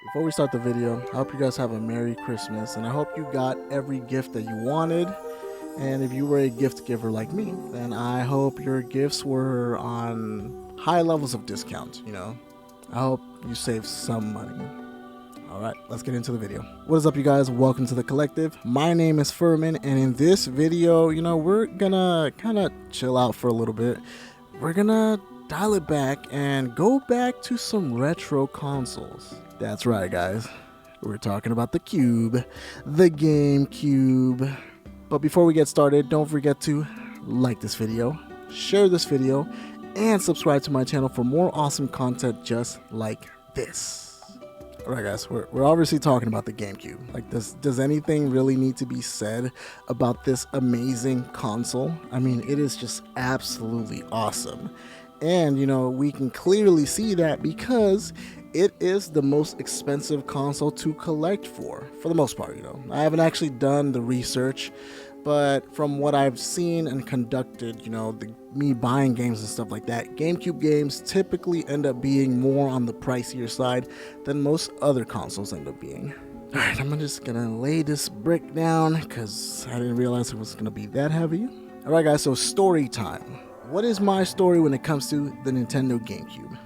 Before we start the video, I hope you guys have a Merry Christmas, and I hope you got every gift that you wanted. And if you were a gift giver like me, then I hope your gifts were on high levels of discount, I hope you saved some money. Alright, let's get into the video. What is up, you guys? Welcome to the collective. My name is Furman, and in this video, we're gonna kind of chill out for a little bit. We're gonna dial it back and go back to some retro consoles. That's right, guys. We're talking about the Cube, the GameCube. But before we get started, don't forget to like this video, share this video, and subscribe to my channel for more awesome content just like this. Alright, guys, we're obviously talking about the GameCube. Like, does anything really need to be said about this amazing console? I mean, it is just absolutely awesome. And, we can clearly see that because it is the most expensive console to collect for the most part. I haven't actually done the research, but from what I've seen and conducted, me buying games and stuff like that, GameCube games typically end up being more on the pricier side than most other consoles end up being. Alright, I'm just gonna lay this brick down because I didn't realize it was gonna be that heavy. Alright, guys, so story time. What is my story when it comes to the Nintendo GameCube?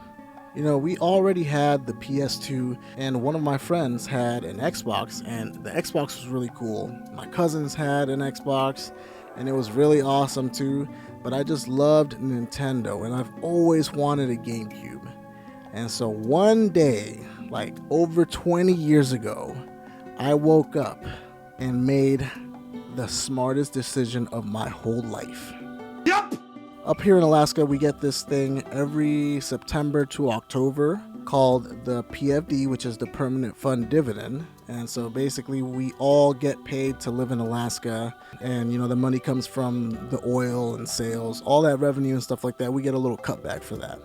We already had the PS2, and one of my friends had an Xbox, and the Xbox was really cool. My cousins had an Xbox, and it was really awesome too, but I just loved Nintendo, and I've always wanted a GameCube. And so one day, like over 20 years ago, I woke up and made the smartest decision of my whole life. Yup! Up here in Alaska, we get this thing every September to October called the PFD, which is the Permanent Fund Dividend. And so basically we all get paid to live in Alaska, and the money comes from the oil and sales, all that revenue and stuff like that. We get a little cutback for that.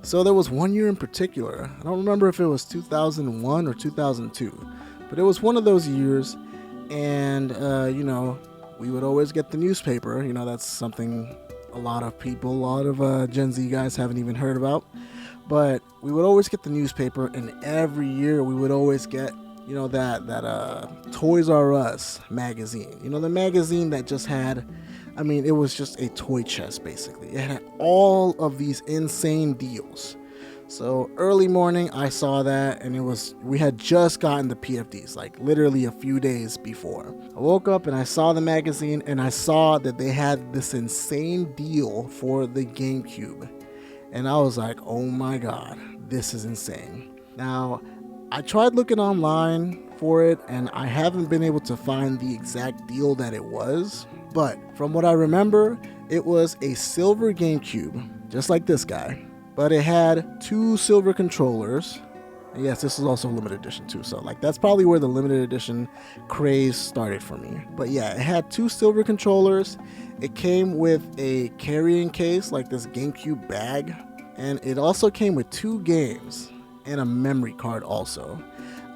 So there was one year in particular, I don't remember if it was 2001 or 2002, but it was one of those years, and we would always get the newspaper. That's something a lot of Gen Z guys haven't even heard about, but we would always get the newspaper, and every year we would always get that Toys R Us magazine, the magazine that just had, it was just a toy chest basically. It had all of these insane deals. So early morning I saw that, and we had just gotten the PFDs, like literally a few days before. I woke up and I saw the magazine, and I saw that they had this insane deal for the GameCube, and I was like, oh my god, this is insane. Now, I tried looking online for it, and I haven't been able to find the exact deal that it was, but from what I remember, it was a silver GameCube, just like this guy. But it had 2 silver controllers. And yes, this is also a limited edition too. So that's probably where the limited edition craze started for me. But yeah, it had 2 silver controllers. It came with a carrying case, like this GameCube bag. And it also came with 2 games and a memory card also.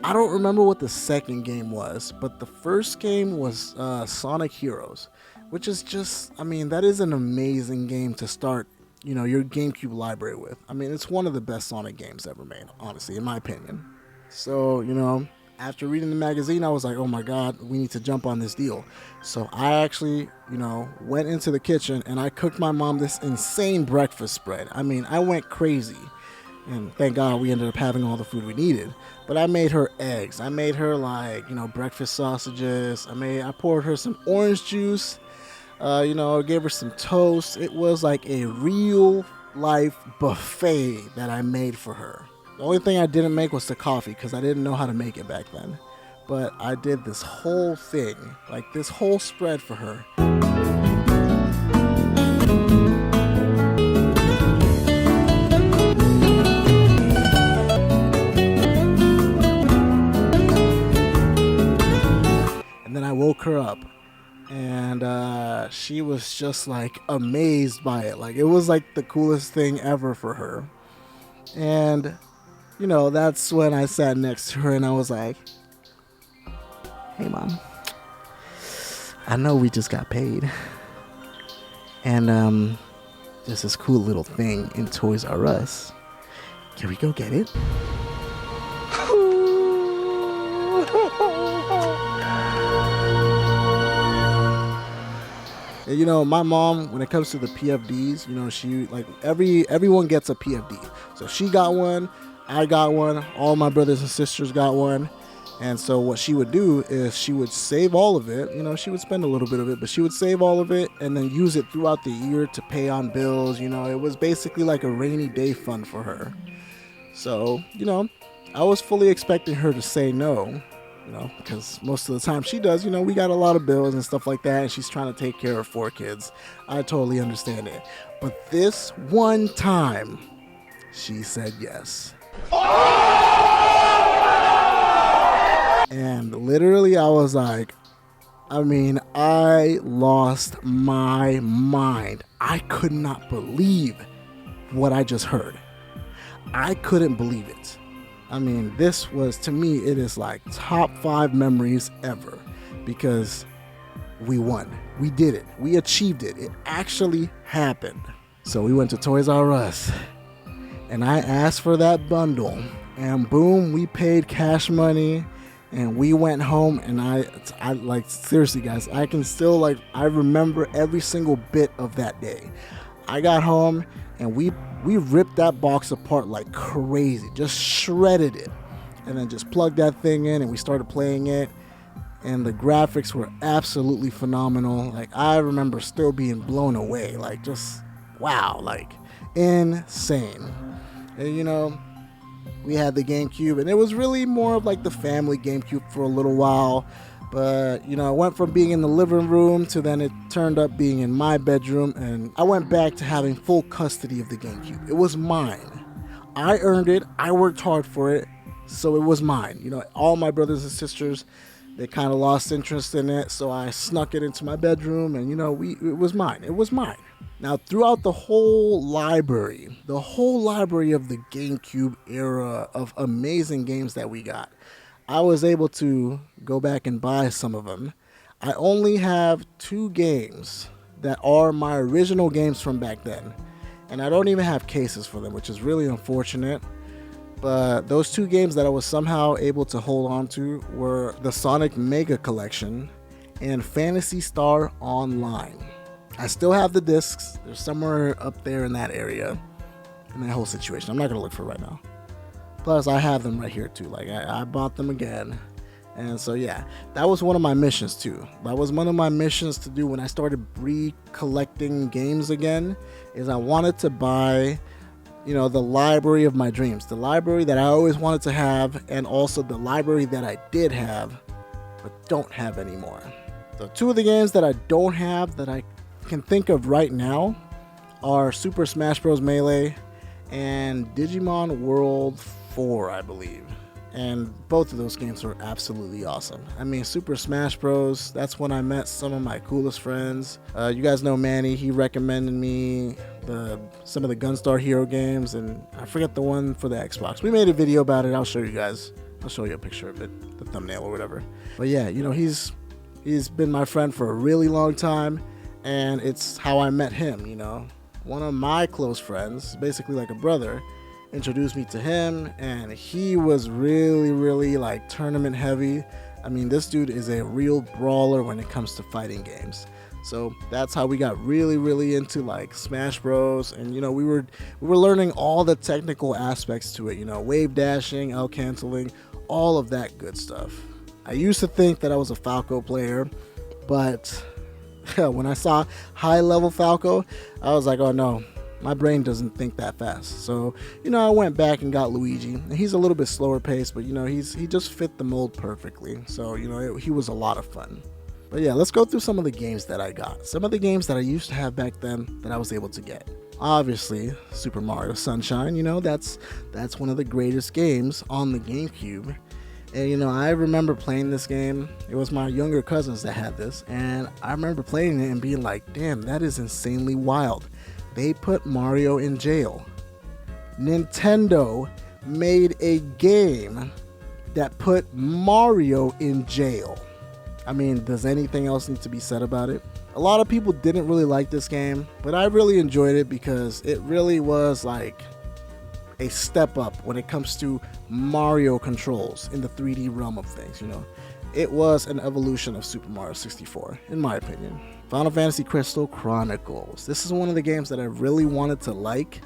I don't remember what the second game was, but the first game was Sonic Heroes, which is just, that is an amazing game to start your GameCube library with. It's one of the best Sonic games ever made, honestly, in my opinion. So, after reading the magazine, I was like, oh my god, we need to jump on this deal. So I actually, went into the kitchen, and I cooked my mom this insane breakfast spread. I went crazy, and thank god we ended up having all the food we needed. But I made her eggs. I made her breakfast sausages. I poured her some orange juice. Gave her some toast. It was like a real life buffet that I made for her. The only thing I didn't make was the coffee, because I didn't know how to make it back then. But I did this whole thing, this whole spread for her. And then I woke her up, and she was just amazed by it. It was the coolest thing ever for her. And that's when I sat next to her, and I was like, hey mom, I know we just got paid, and there's this cool little thing in Toys R Us. Can we go get it? And, you know, my mom, when it comes to the PFDs, you know, she like everyone gets a PFD. So she got one, I got one, all my brothers and sisters got one. And so what she would do is she would save all of it. You know, she would spend a little bit of it, but she would save all of it and then use it throughout the year to pay on bills. You know, it was basically like a rainy day fund for her. So, you know, I was fully expecting her to say no, you know, because most of the time she does. You know, we got a lot of bills and stuff like that, and she's trying to take care of 4 kids. I totally understand it. But this one time, she said yes. And literally, I was like, I lost my mind. I could not believe what I just heard. I couldn't believe it. I mean, this was, to me, it is like top 5 memories ever, because we won. We did it. We achieved it. It actually happened. So we went to Toys R Us and I asked for that bundle, and boom, we paid cash money and we went home. And I like, seriously guys, I can still I remember every single bit of that day. I got home and we ripped that box apart like crazy, just shredded it, and then just plugged that thing in and we started playing it. And the graphics were absolutely phenomenal. Like, I remember still being blown away, like, just wow, like insane. And, you know, we had the GameCube, and it was really more of like the family GameCube for a little while. But, you know, it went from being in the living room to then it turned up being in my bedroom, and I went back to having full custody of the GameCube. It was mine. I earned it. I worked hard for it, so it was mine. You know, all my brothers and sisters, they kind of lost interest in it, so I snuck it into my bedroom, and, you know, it was mine. It was mine. Now, throughout the whole library of the GameCube era of amazing games that we got, I was able to go back and buy some of them. I only have 2 games that are my original games from back then, and I don't even have cases for them, which is really unfortunate. But those 2 games that I was somehow able to hold on to were the Sonic Mega Collection and Phantasy Star Online. I still have the discs. They're somewhere up there in that area, in that whole situation. I'm not going to look for it right now. Plus, I have them right here too. Like, I bought them again. And so, yeah, that was one of my missions too. That was one of my missions to do when I started recollecting games again, is I wanted to buy, you know, the library of my dreams. The library that I always wanted to have, and also the library that I did have, but don't have anymore. So 2 of the games that I don't have that I can think of right now are Super Smash Bros. Melee and Digimon World 4, I believe. And both of those games were absolutely awesome. I mean, Super Smash Bros., that's when I met some of my coolest friends. You guys know Manny. He recommended me some of the Gunstar Hero games, and I forget the one for the Xbox. We made a video about it. I'll show you guys. I'll show you a picture of it, the thumbnail or whatever. But yeah, you know, he's been my friend for a really long time, and it's how I met him, you know. One of my close friends, basically like a brother, introduced me to him, and he was really, really like tournament heavy. I mean, this dude is a real brawler when it comes to fighting games. So that's how we got really, really into like Smash Bros. And, you know, we were learning all the technical aspects to it, you know, wave dashing, L canceling, all of that good stuff. I used to think that I was a Falco player, but when I saw high level Falco, I was like, oh no, my brain doesn't think that fast. So, you know, I went back and got Luigi, and he's a little bit slower paced, but, you know, he just fit the mold perfectly. So, you know, he was a lot of fun. But yeah, let's go through some of the games that I got. Some of the games that I used to have back then that I was able to get. Obviously, Super Mario Sunshine, you know, that's one of the greatest games on the GameCube. And, you know, I remember playing this game. It was my younger cousins that had this, and I remember playing it and being like, damn, that is insanely wild. They put Mario in jail. Nintendo made a game that put Mario in jail. I mean, does anything else need to be said about it? A lot of people didn't really like this game, but I really enjoyed it because it really was like a step up when it comes to Mario controls in the 3D realm of things, you know. it was an evolution of Super Mario 64, in my opinion. Final Fantasy Crystal Chronicles. This is one of the games that I really wanted to like,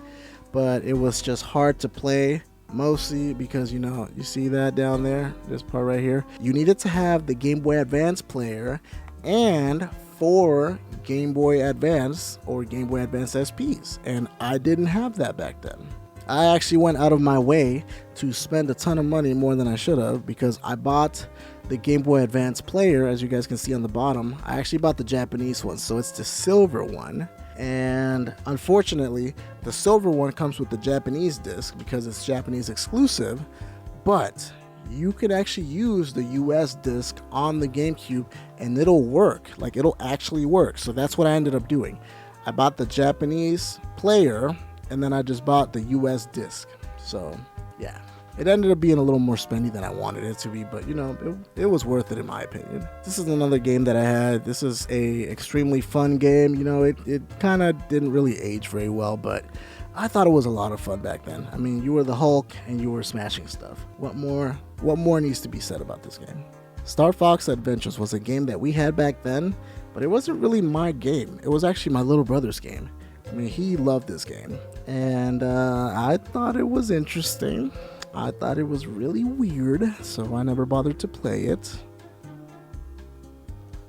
but it was just hard to play, mostly because, you see that down there, this part right here? You needed to have the Game Boy Advance player and 4 Game Boy Advance or Game Boy Advance SPs, and I didn't have that back then. I actually went out of my way to spend a ton of money, more than I should have, because I bought the Game Boy Advance player, as you guys can see on the bottom. I actually bought the Japanese one, so it's the silver one. And unfortunately, the silver one comes with the Japanese disc because it's Japanese exclusive, but you could actually use the US disc on the GameCube and it'll work. Like, it'll actually work. So that's what I ended up doing. I bought the Japanese player and then I just bought the US disc. So yeah, it ended up being a little more spendy than I wanted it to be, but it was worth it in my opinion. This is another game that I had. This is a extremely fun game. It kind of didn't really age very well, but I thought it was a lot of fun back then. I mean, you were the Hulk and you were smashing stuff. What more needs to be said about this game? Star Fox Adventures was a game that we had back then, but it wasn't really my game. It was actually my little brother's game. I mean, he loved this game, and I thought it was interesting. I thought it was really weird, so I never bothered to play it.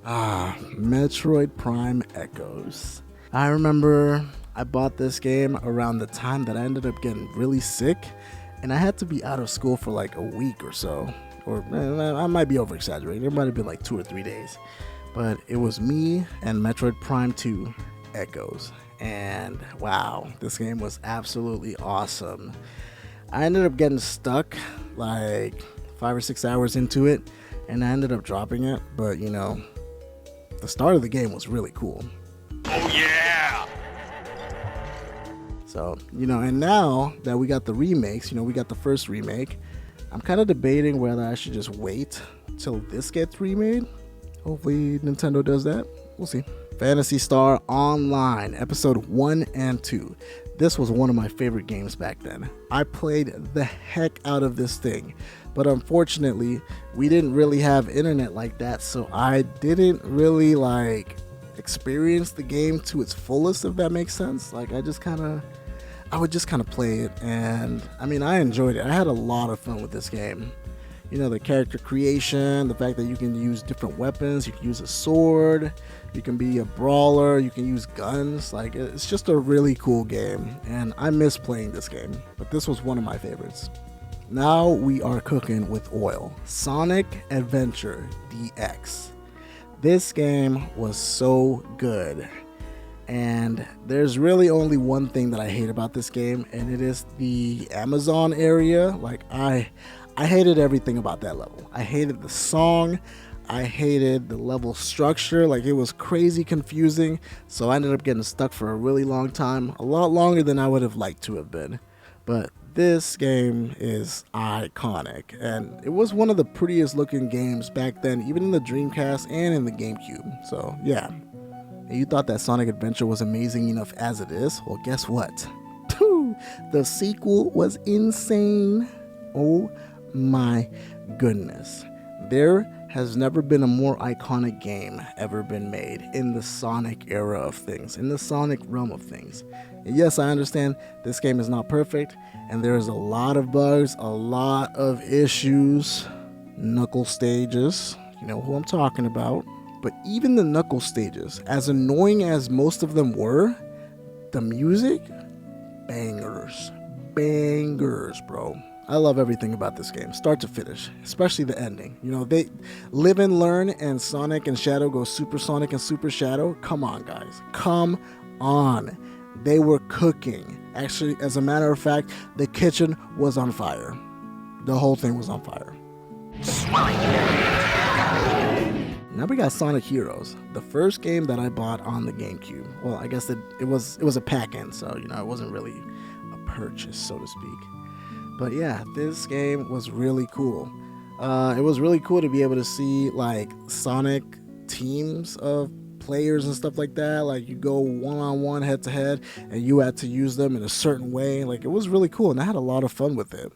Metroid Prime Echoes. I remember I bought this game around the time that I ended up getting really sick, and I had to be out of school for like a week or so. Or I might be over exaggerating. It might have been like 2 or 3 days. But it was me and Metroid Prime 2 Echoes. And wow, this game was absolutely awesome. I ended up getting stuck like 5 or 6 hours into it, and I ended up dropping it. But the start of the game was really cool. Oh yeah! So, and now that we got the remakes, we got the first remake, I'm kind of debating whether I should just wait till this gets remade. Hopefully Nintendo does that. We'll see. Phantasy Star Online, episode 1 and 2. This was one of my favorite games back then. I played the heck out of this thing, but unfortunately, we didn't really have internet like that, so I didn't really experience the game to its fullest, if that makes sense. I would just kind of play it, and I mean, I enjoyed it. I had a lot of fun with this game. The character creation, the fact that you can use different weapons, you can use a sword, you can be a brawler, you can use guns. It's just a really cool game, and I miss playing this game, but this was one of my favorites. Now we are cooking with oil. Sonic Adventure DX. This game was so good. And there's really only one thing that I hate about this game, and it is the Amazon area. I hated everything about that level. I hated the song. I hated the level structure. It was crazy confusing. So I ended up getting stuck for a really long time, a lot longer than I would have liked to have been. But this game is iconic, and it was one of the prettiest looking games back then, even in the Dreamcast and in the GameCube. So yeah. And you thought that Sonic Adventure was amazing enough as it is? Well, guess what? The sequel was insane. Oh my goodness. There has never been a more iconic game ever been made in the Sonic era of things, in the Sonic realm of things. And yes, I understand this game is not perfect, and there's a lot of bugs, a lot of issues, knuckle stages, you know who I'm talking about. But even the knuckle stages, as annoying as most of them were, the music, bangers, bro. I love everything about this game, start to finish, especially the ending. They live and learn, and Sonic and Shadow go Super Sonic and Super Shadow. Come on, guys, come on. They were cooking. Actually, as a matter of fact, the kitchen was on fire. The whole thing was on fire. Now we got Sonic Heroes, the first game that I bought on the GameCube. Well, I guess it was a pack-in, so it wasn't really a purchase, so to speak. But yeah, this game was really cool. It was really cool to be able to see Sonic teams of players and stuff like that. You go one-on-one, head-to-head, and you had to use them in a certain way. It was really cool, and I had a lot of fun with it.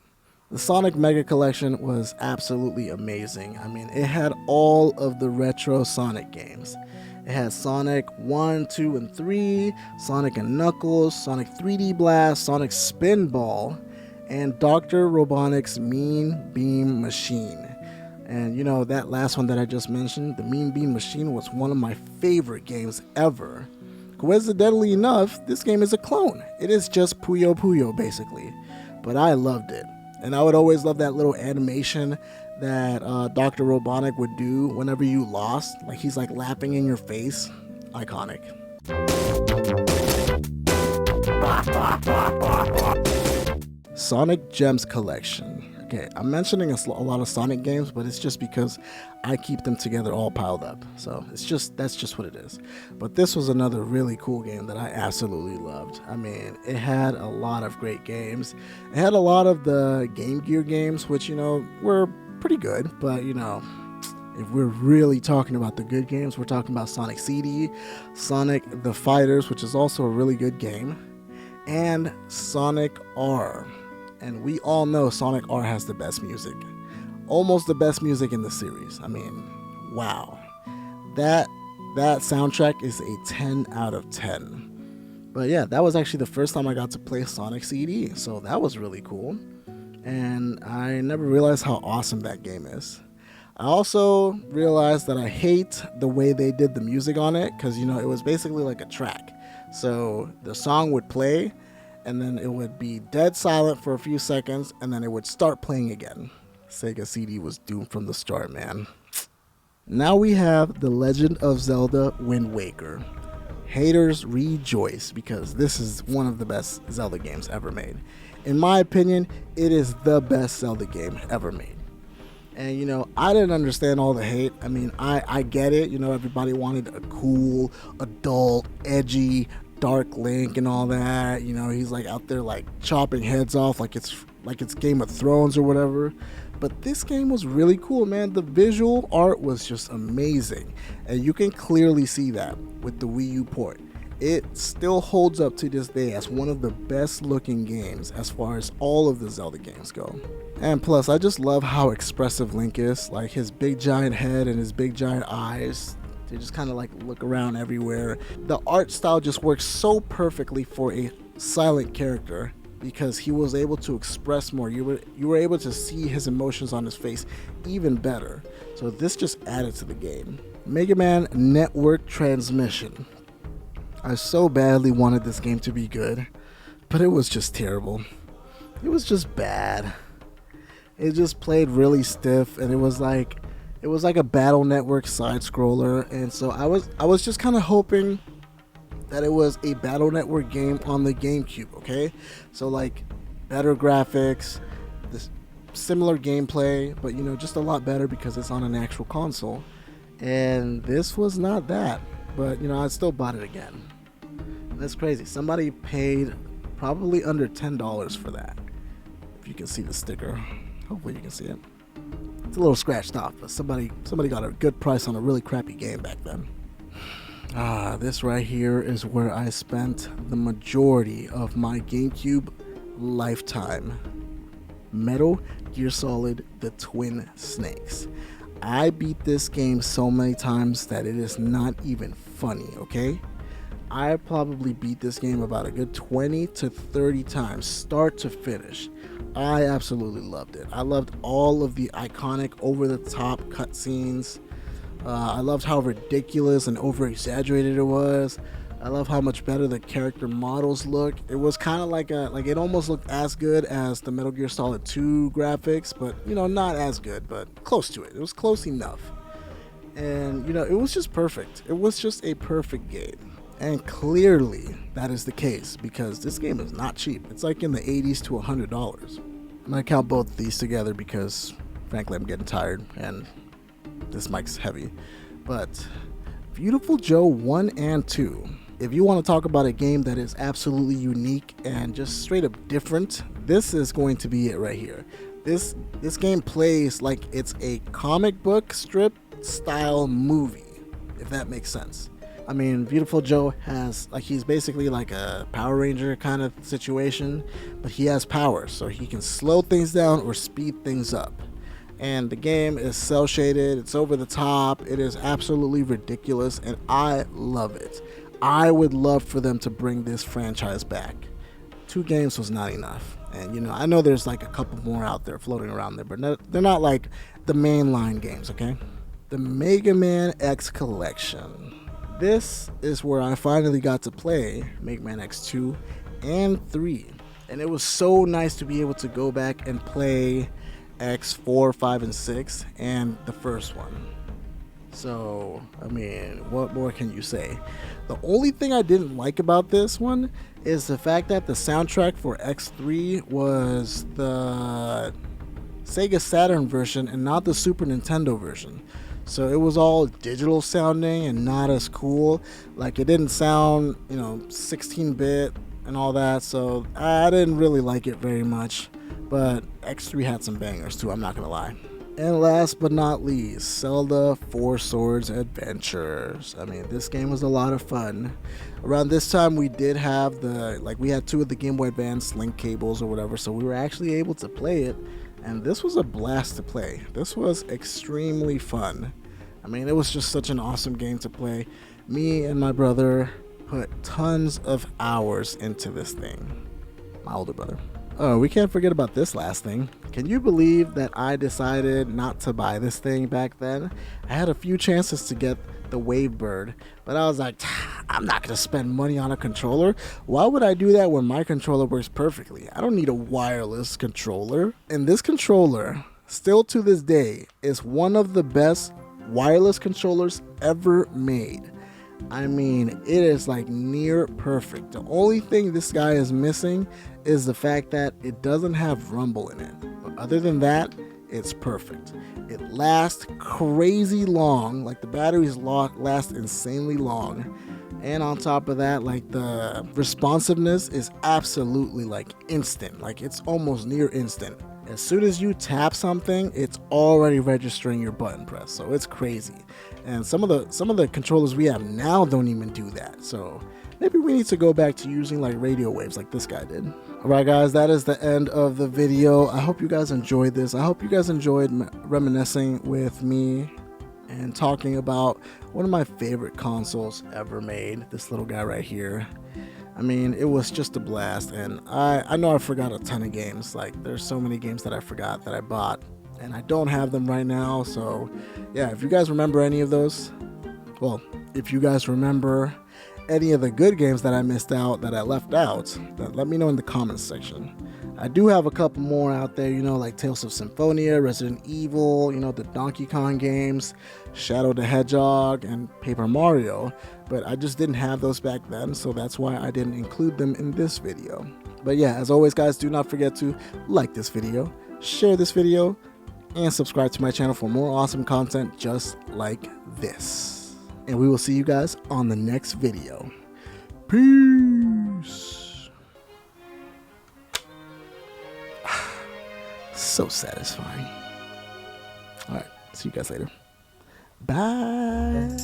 The Sonic Mega Collection was absolutely amazing. I mean, it had all of the retro Sonic games. It had Sonic 1, 2, and 3, Sonic and Knuckles, Sonic 3D Blast, Sonic Spinball, and Dr. Robotnik's Mean Beam Machine. And you know, that last one that I just mentioned, the Mean Beam Machine, was one of my favorite games ever. Coincidentally enough, this game is a clone. It is just Puyo Puyo, basically. But I loved it. And I would always love that little animation that Dr. Robotnik would do whenever you lost. Like he's like laughing in your face. Iconic. Sonic Gems Collection. Okay, I'm mentioning a lot of Sonic games, but it's just because I keep them together all piled up. So that's just what it is. But this was another really cool game that I absolutely loved. I mean, it had a lot of great games. It had a lot of the Game Gear games, which, you know, were pretty good. But, you know, if we're really talking about the good games, we're talking about Sonic CD, Sonic the Fighters, which is also a really good game, and Sonic R. And we all know Sonic R has the best music. Almost the best music in the series. I mean, wow. That soundtrack is a 10 out of 10. But yeah, that was actually the first time I got to play Sonic CD. So that was really cool. And I never realized how awesome that game is. I also realized that I hate the way they did the music on it. Because, you know, it was basically like a track. So the song would play, and then it would be dead silent for a few seconds, and then it would start playing again. Sega CD was doomed from the start, man. Now we have The Legend of Zelda Wind Waker. Haters rejoice, because this is one of the best Zelda games ever made. In my opinion, it is the best Zelda game ever made. And, you know, I didn't understand all the hate. I mean, I get it. You know, everybody wanted a cool, adult, edgy, dark Link and all that. You know, he's like out there like chopping heads off like it's Game of Thrones or whatever. But this game was really cool, man. The visual art was just amazing, and you can clearly see that with the Wii U port. It still holds up to this day as one of the best looking games as far as all of the Zelda games go. And plus, I just love how expressive Link is. Like his big giant head and his big giant eyes, they just kind of like look around everywhere. The art style just works so perfectly for a silent character, because he was able to express more. You were able to see his emotions on his face even better. So this just added to the game. Mega Man Network Transmission. I so badly wanted this game to be good, but it was just terrible. It was just bad. It just played really stiff, and it was like a Battle Network side scroller. And so I was just kind of hoping that it was a Battle Network game on the GameCube, okay? So like better graphics, this similar gameplay, but you know, just a lot better because it's on an actual console. And this was not that, but you know, I still bought it again. And that's crazy. Somebody paid probably under $10 for that. If you can see the sticker, hopefully you can see it. It's a little scratched off, but somebody got a good price on a really crappy game back then. This right here is where I spent the majority of my GameCube lifetime. Metal Gear Solid: The Twin Snakes. I beat this game so many times that it is not even funny, okay? I probably beat this game about a good 20 to 30 times, start to finish. I absolutely loved it. I loved all of the iconic over-the-top cutscenes. I loved how ridiculous and over-exaggerated it was. I love how much better the character models look. It was kind of like it almost looked as good as the Metal Gear Solid 2 graphics, but you know, not as good, but close to it. It was close enough. And you know, it was just perfect. It was just a perfect game. And clearly that is the case, because this game is not cheap. It's like in the 80s to $100. I'm gonna count both of these together because frankly I'm getting tired and this mic's heavy. But Beautiful Joe 1 and 2. If you want to talk about a game that is absolutely unique and just straight up different, this is going to be it right here. This game plays like it's a comic book strip style movie, if that makes sense. I mean, Beautiful Joe has, like, he's basically like a Power Ranger kind of situation, but he has powers, so he can slow things down or speed things up. And the game is cel shaded, it's over the top, it is absolutely ridiculous, and I love it. I would love for them to bring this franchise back. 2 games was not enough. And I know there's like a couple more out there floating around there, but they're not like the mainline games, okay? The Mega Man X Collection. This is where I finally got to play Mega Man X2 and 3. And it was so nice to be able to go back and play X4, 5, and 6 and the first one. So, I mean, what more can you say? The only thing I didn't like about this one is the fact that the soundtrack for X3 was the Sega Saturn version and not the Super Nintendo version. So it was all digital sounding and not as cool. Like, it didn't sound, 16-bit and all that. So I didn't really like it very much. But X3 had some bangers too, I'm not gonna lie. And last but not least, Zelda 4 Swords Adventures. I mean, this game was a lot of fun. Around this time, we did have we had 2 of the Game Boy Advance link cables or whatever, so we were actually able to play it. And this was a blast to play. This was extremely fun. I mean, it was just such an awesome game to play. Me and my brother put tons of hours into this thing. My older brother. Oh, we can't forget about this last thing. Can you believe that I decided not to buy this thing back then? I had a few chances to get the Wavebird, but I was like, I'm not going to spend money on a controller. Why would I do that when my controller works perfectly? I don't need a wireless controller. And this controller, still to this day, is one of the best wireless controllers ever made. I mean, it is like near perfect. The only thing this guy is missing is the fact that it doesn't have rumble in it. But other than that, it's perfect. It lasts crazy long. Like, the batteries last insanely long. And on top of that, like, the responsiveness is absolutely like instant. Like, it's almost near instant. As soon as you tap something, it's already registering your button press. So it's crazy. And some of the controllers we have now don't even do that. So maybe we need to go back to using like radio waves like this guy did. Alright guys, that is the end of the video. I hope you guys enjoyed this. I hope you guys enjoyed reminiscing with me and talking about one of my favorite consoles ever made. This little guy right here. I mean, it was just a blast, and I know I forgot a ton of games. Like, there's so many games that I forgot that I bought, and I don't have them right now. So yeah, if you guys remember any of those, well, if you guys remember any of the good games that I missed out, that I left out, then let me know in the comments section. I do have a couple more out there, like Tales of Symphonia, Resident Evil, the Donkey Kong games, Shadow the Hedgehog, and Paper Mario, but I just didn't have those back then, so that's why I didn't include them in this video. But yeah, as always guys, do not forget to like this video, share this video, and subscribe to my channel for more awesome content just like this. And we will see you guys on the next video. Peace! So satisfying. Alright, see you guys later. Bye!